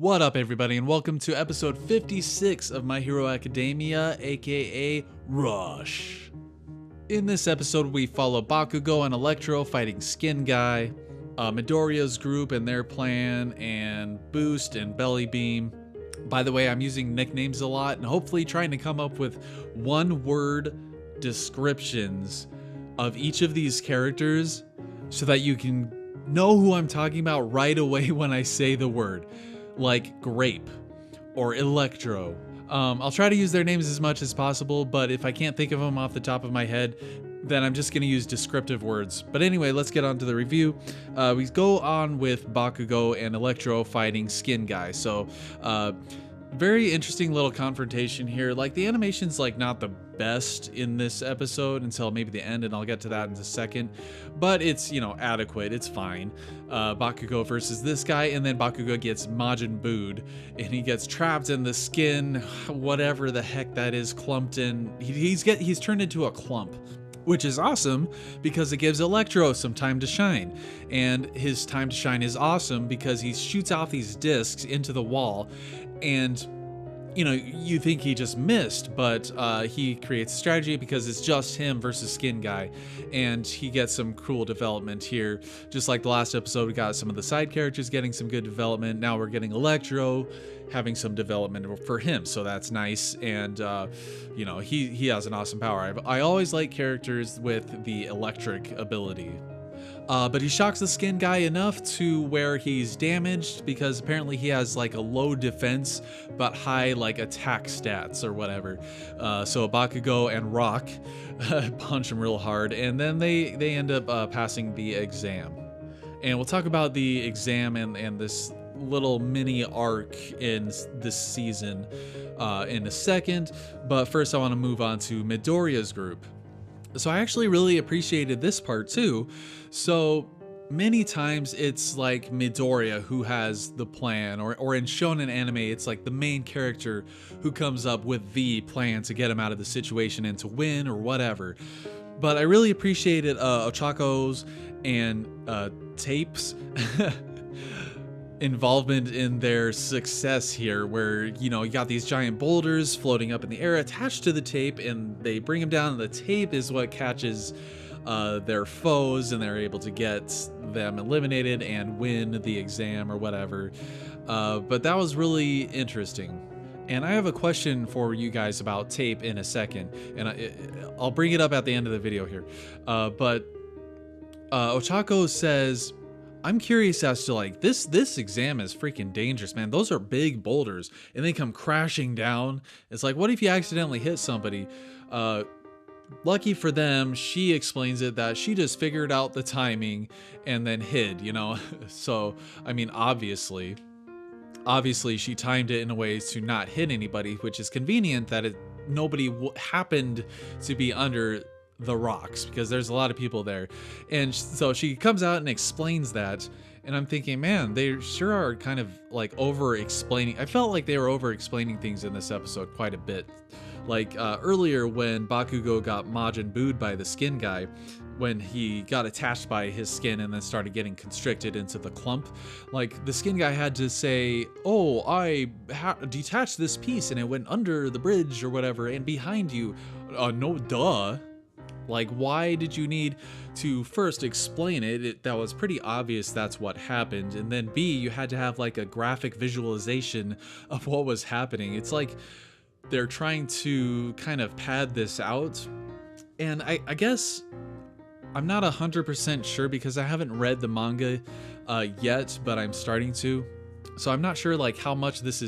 What up, everybody, and welcome to episode 56 of My Hero Academia, aka Rush. In this episode, we follow Bakugo and Electro fighting Skin Guy, Midoriya's group and their plan, and Boost and Belly Beam. By the way, I'm using nicknames a lot and hopefully trying to come up with one-word descriptions of each of these characters so that you can know who I'm talking about right away when I say the word. Like Grape or Electro. I'll try to use their names as much as possible, but if I can't think of them off the top of my head, then I'm just going to use descriptive words. But anyway, let's get on to the review. We go on with Bakugo and Electro fighting Skin Guy. So, very interesting little confrontation here. Like, the animation's like not the best in this episode until maybe the end, and I'll get to that in a second. But it's, adequate. It's fine. Bakugo versus this guy, and then Bakugo gets Majin Boo'd, and he gets trapped in the skin, whatever the heck that is, clumped in. He's turned into a clump, which is awesome because it gives Electro some time to shine. And his time to shine is awesome because he shoots off these discs into the wall, and you think he just missed, but he creates a strategy because it's just him versus Skin Guy, and he gets some cool development here. Just like the last episode, we got some of the side characters getting some good development. Now we're getting Electro having some development for him, so that's nice. And he has an awesome power. I always like characters with the electric ability. But he shocks the Skin Guy enough to where he's damaged because apparently he has like a low defense but high like attack stats or whatever. So Bakugo and Rock punch him real hard, and then they end up passing the exam. And we'll talk about the exam and this little mini arc in this season in a second. But first I want to move on to Midoriya's group. So I actually really appreciated this part too. So many times it's like Midoriya who has the plan, or in shonen anime, it's like the main character who comes up with the plan to get him out of the situation and to win or whatever. But I really appreciated Ochaco's and Tape's involvement in their success here, where you got these giant boulders floating up in the air attached to the tape, and they bring them down, and the tape is what catches their foes, and they're able to get them eliminated and win the exam or whatever. But that was really interesting. And I have a question for you guys about tape in a second, and I'll bring it up at the end of the video here. But Ochaco says, I'm curious as to like this exam is freaking dangerous, man. Those are big boulders and they come crashing down. It's like, what if you accidentally hit somebody? Lucky for them, she explains it that she just figured out the timing and then hid, So, I mean, obviously she timed it in a way to not hit anybody, which is convenient that nobody happened to be under the rocks because there's a lot of people there. And so she comes out and explains that, and I'm thinking, man, they sure are kind of like over explaining. I felt like they were over explaining things in this episode quite a bit. Like earlier when Bakugo got Majin Boo'd by the Skin Guy, when he got attached by his skin and then started getting constricted into the clump, like the Skin Guy had to say, oh, I detached this piece and it went under the bridge or whatever, and behind you. No, duh. Like, why did you need to first explain it? That was pretty obvious that's what happened. And then B, you had to have like a graphic visualization of what was happening. It's like they're trying to kind of pad this out. And I guess I'm not 100% sure because I haven't read the manga yet, but I'm starting to. So I'm not sure like how much of this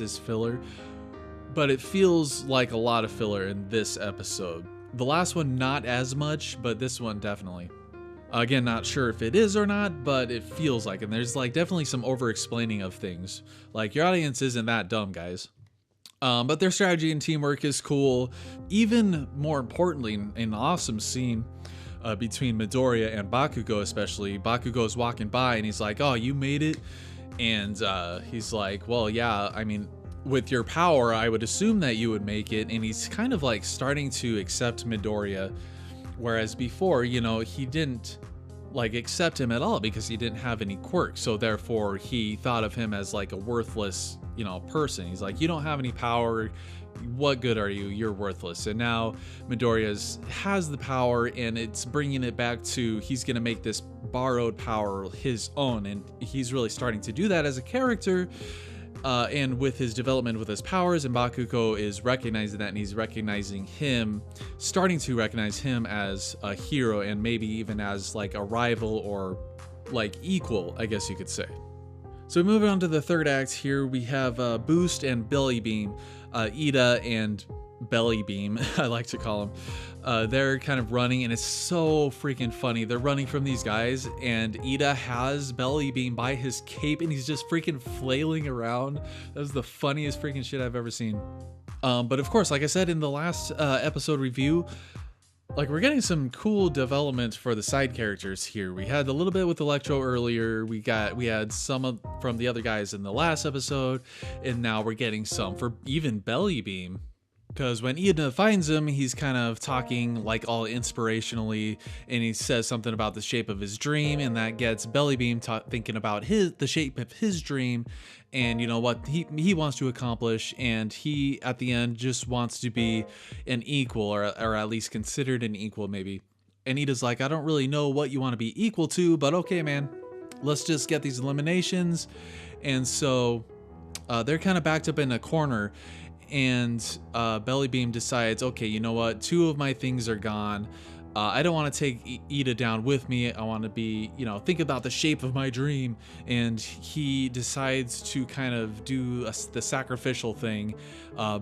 is filler. But it feels like a lot of filler in this episode. The last one, not as much, but this one definitely. Again, not sure if it is or not, but it feels like it. And there's like definitely some over-explaining of things. Like, your audience isn't that dumb, guys. But their strategy and teamwork is cool. Even more importantly, an awesome scene between Midoriya and Bakugo especially. Bakugo's walking by and he's like, oh, you made it? And he's like, well, yeah, I mean, with your power, I would assume that you would make it. And he's kind of like starting to accept Midoriya, whereas before, he didn't like accept him at all because he didn't have any quirks. So therefore he thought of him as like a worthless, person. He's like, you don't have any power. What good are you? You're worthless. And now Midoriya has the power, and it's bringing it back to he's going to make this borrowed power his own. And he's really starting to do that as a character. And with his development with his powers, and Bakugo is recognizing that, and he's starting to recognize him as a hero, and maybe even as like a rival or like equal, I guess you could say. So moving on to the third act here, we have Boost and Belly Beam, Ida and Belly Beam, I like to call them. They're kind of running, and it's so freaking funny. They're running from these guys, and Ida has Belly Beam by his cape, and he's just freaking flailing around. That was the funniest freaking shit I've ever seen. But of course, like I said in the last episode review, like we're getting some cool development for the side characters here. We had a little bit with Electro earlier. We had some from the other guys in the last episode, and now we're getting some for even Belly Beam. Because when Ida finds him, he's kind of talking like all inspirationally, and he says something about the shape of his dream, and that gets Belly Beam thinking about the shape of his dream, and what he wants to accomplish, and he at the end just wants to be an equal, or at least considered an equal maybe. And Ida's like, I don't really know what you want to be equal to, but okay, man, let's just get these eliminations. And so they're kind of backed up in a corner. And Belly Beam decides, okay, you know what? 2 of my things are gone. I don't want to take Ida down with me. I want to be, think about the shape of my dream. And he decides to kind of do the sacrificial thing.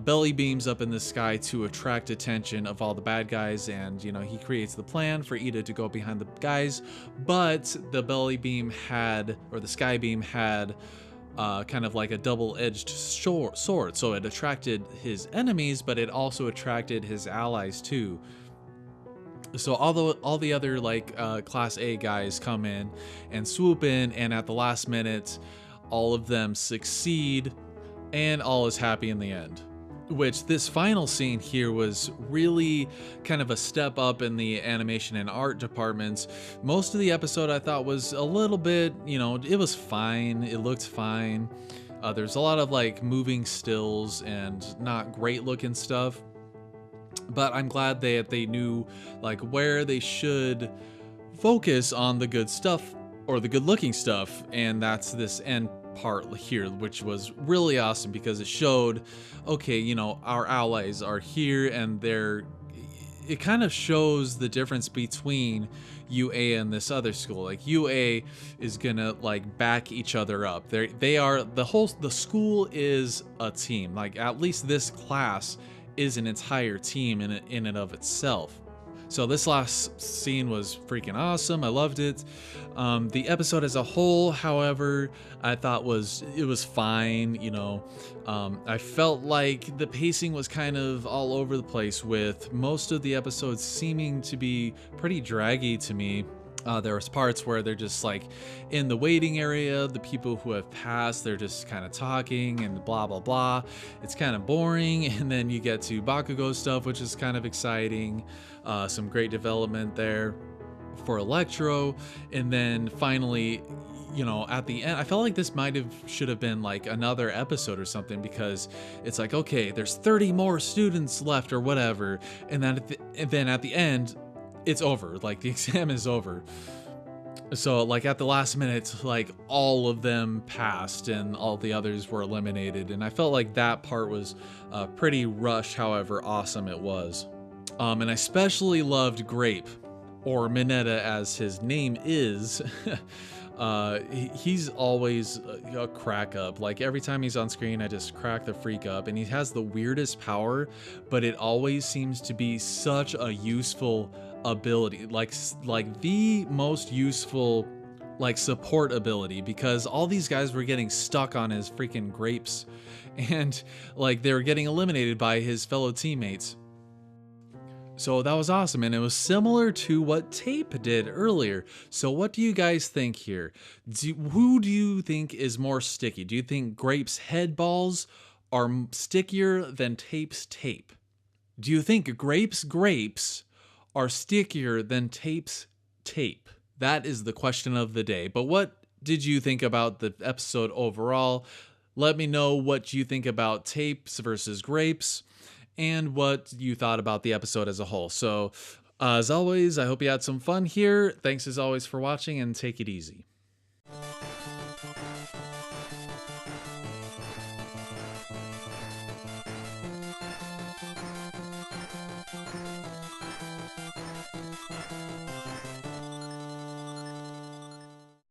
Belly Beam's up in the sky to attract attention of all the bad guys. And, he creates the plan for Ida to go behind the guys. But the Belly Beam the Sky Beam had kind of like a double-edged sword, so it attracted his enemies, but it also attracted his allies too. So all the other like class A guys come in and swoop in, and at the last minute all of them succeed, and all is happy in the end. Which this final scene here was really kind of a step up in the animation and art departments. Most of the episode I thought was a little bit, it was fine. It looked fine. There's a lot of like moving stills and not great looking stuff. But I'm glad that they knew like where they should focus on the good stuff or the good looking stuff. And that's this end part here, which was really awesome because it showed, okay, our allies are here, and it kind of shows the difference between UA and this other school. Like UA is gonna like back each other up. The school is a team. Like at least this class is an entire team in and of itself. So this last scene was freaking awesome. I loved it. The episode as a whole, however, I thought it was fine. I felt like the pacing was kind of all over the place, with most of the episodes seeming to be pretty draggy to me. There was parts where they're just like in the waiting area, the people who have passed, they're just kind of talking and blah, blah, blah. It's kind of boring. And then you get to Bakugo stuff, which is kind of exciting. Some great development there for Electro. And then finally, at the end, I felt like this should have been like another episode or something, because it's like, okay, there's 30 more students left or whatever. And then at the end, it's over. Like the exam is over. So like at the last minute, like all of them passed and all the others were eliminated. And I felt like that part was pretty rushed, however awesome it was. And I especially loved Grape, or Mineta as his name is. He's always a crack up. Like every time he's on screen, I just crack the freak up. And he has the weirdest power, but it always seems to be such a useful ability, like the most useful like support ability, because all these guys were getting stuck on his freaking grapes, and like they were getting eliminated by his fellow teammates. So that was awesome, and it was similar to what Tape did earlier. So what do you guys think here? Who do you think is more sticky? Do you think Grape's head balls are stickier than Tape's tape? Do you think Grape's grapes are stickier than Tape's tape? That is the question of the day. But what did you think about the episode overall? Let me know what you think about tapes versus grapes and what you thought about the episode as a whole. So, as always, I hope you had some fun here. Thanks as always for watching, and take it easy.